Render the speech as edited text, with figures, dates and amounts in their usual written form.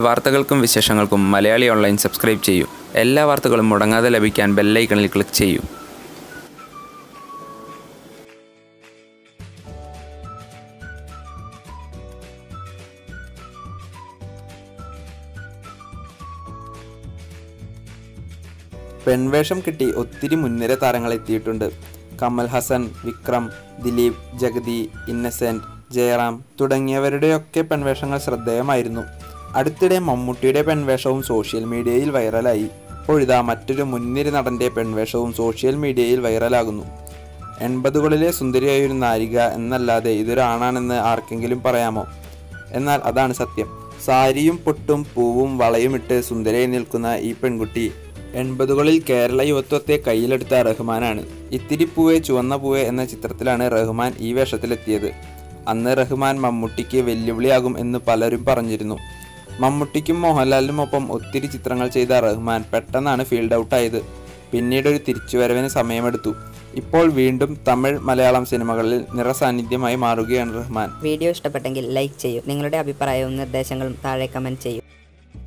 വാർത്തകൾക്കും വിശേഷങ്ങൾക്കും Malayali online subscribe ചെയ്യൂ. എല്ലാ വാർത്തകളും മുടങ്ങാതെ ലഭിക്കാൻ ബെൽ ഐക്കണിൽ ക്ലിക്ക് ചെയ്യൂ. പെൺവേഷം കിട്ടി ഒത്തിരി മുൻനിര താരങ്ങൾ എത്തിയിട്ടുണ്ട്. കമൽ ഹസൻ, വിക്രം, ദിലീപ്, ജഗതി, ഇന്നസെന്റ്, ജയറാം തുടങ്ങിയവരുടെയൊക്കെ പെൺവേഷങ്ങൾ ശ്രദ്ധേയമായിരുന്നു. അടുത്തിടെ മമ്മൂട്ടിയുടെ പെൺവേഷവും സോഷ്യൽ മീഡിയയിൽ വൈറലായി. ഇപ്പോഴിതാ മറ്റൊരു മുൻനിര നടൻ്റെ പെൺവേഷവും സോഷ്യൽ മീഡിയയിൽ വൈറലാകുന്നു. 80കളിലെ സുന്ദരിയായൊരു നായിക എന്നല്ലാതെ ഇതൊരാണാണെന്ന് ആർക്കെങ്കിലും പറയാമോ? എന്നാൽ അതാണ് സത്യം. സാരിയും പൊട്ടും പൂവും വളയും ഇട്ട് സുന്ദരിയായി നിൽക്കുന്ന ഈ പെൺകുട്ടി 80കളിൽ കേരള യുവത്വത്തെ കയ്യിലെടുത്ത റഹ്മാനാണ്. ഇത്തിരി പൂവേ ചുവന്ന പൂവേ എന്ന ചിത്രത്തിലാണ് റഹ്മാൻ ഈ വേഷത്തിലെത്തിയത്. അന്ന് റഹ്മാൻ മമ്മൂട്ടിക്ക് വെല്ലുവിളിയാകും എന്ന് പലരും പറഞ്ഞിരുന്നു. മമ്മൂട്ടിക്കും മോഹൻലാലിനുമൊപ്പം ഒത്തിരി ചിത്രങ്ങൾ ചെയ്ത റഹ്മാൻ പെട്ടെന്നാണ് ഫീൽഡ് ഔട്ടായത്. പിന്നീടൊരു തിരിച്ചുവരവിന് സമയമെടുത്തു. ഇപ്പോൾ വീണ്ടും തമിഴ്, മലയാളം സിനിമകളിൽ നിറസാന്നിധ്യമായി മാറുകയാണ് റഹ്മാൻ. വീഡിയോ ഇഷ്ടപ്പെട്ടെങ്കിൽ ലൈക്ക് ചെയ്യൂ. നിങ്ങളുടെ അഭിപ്രായവും നിർദ്ദേശങ്ങളും താഴെ കമൻറ്റ് ചെയ്യൂ.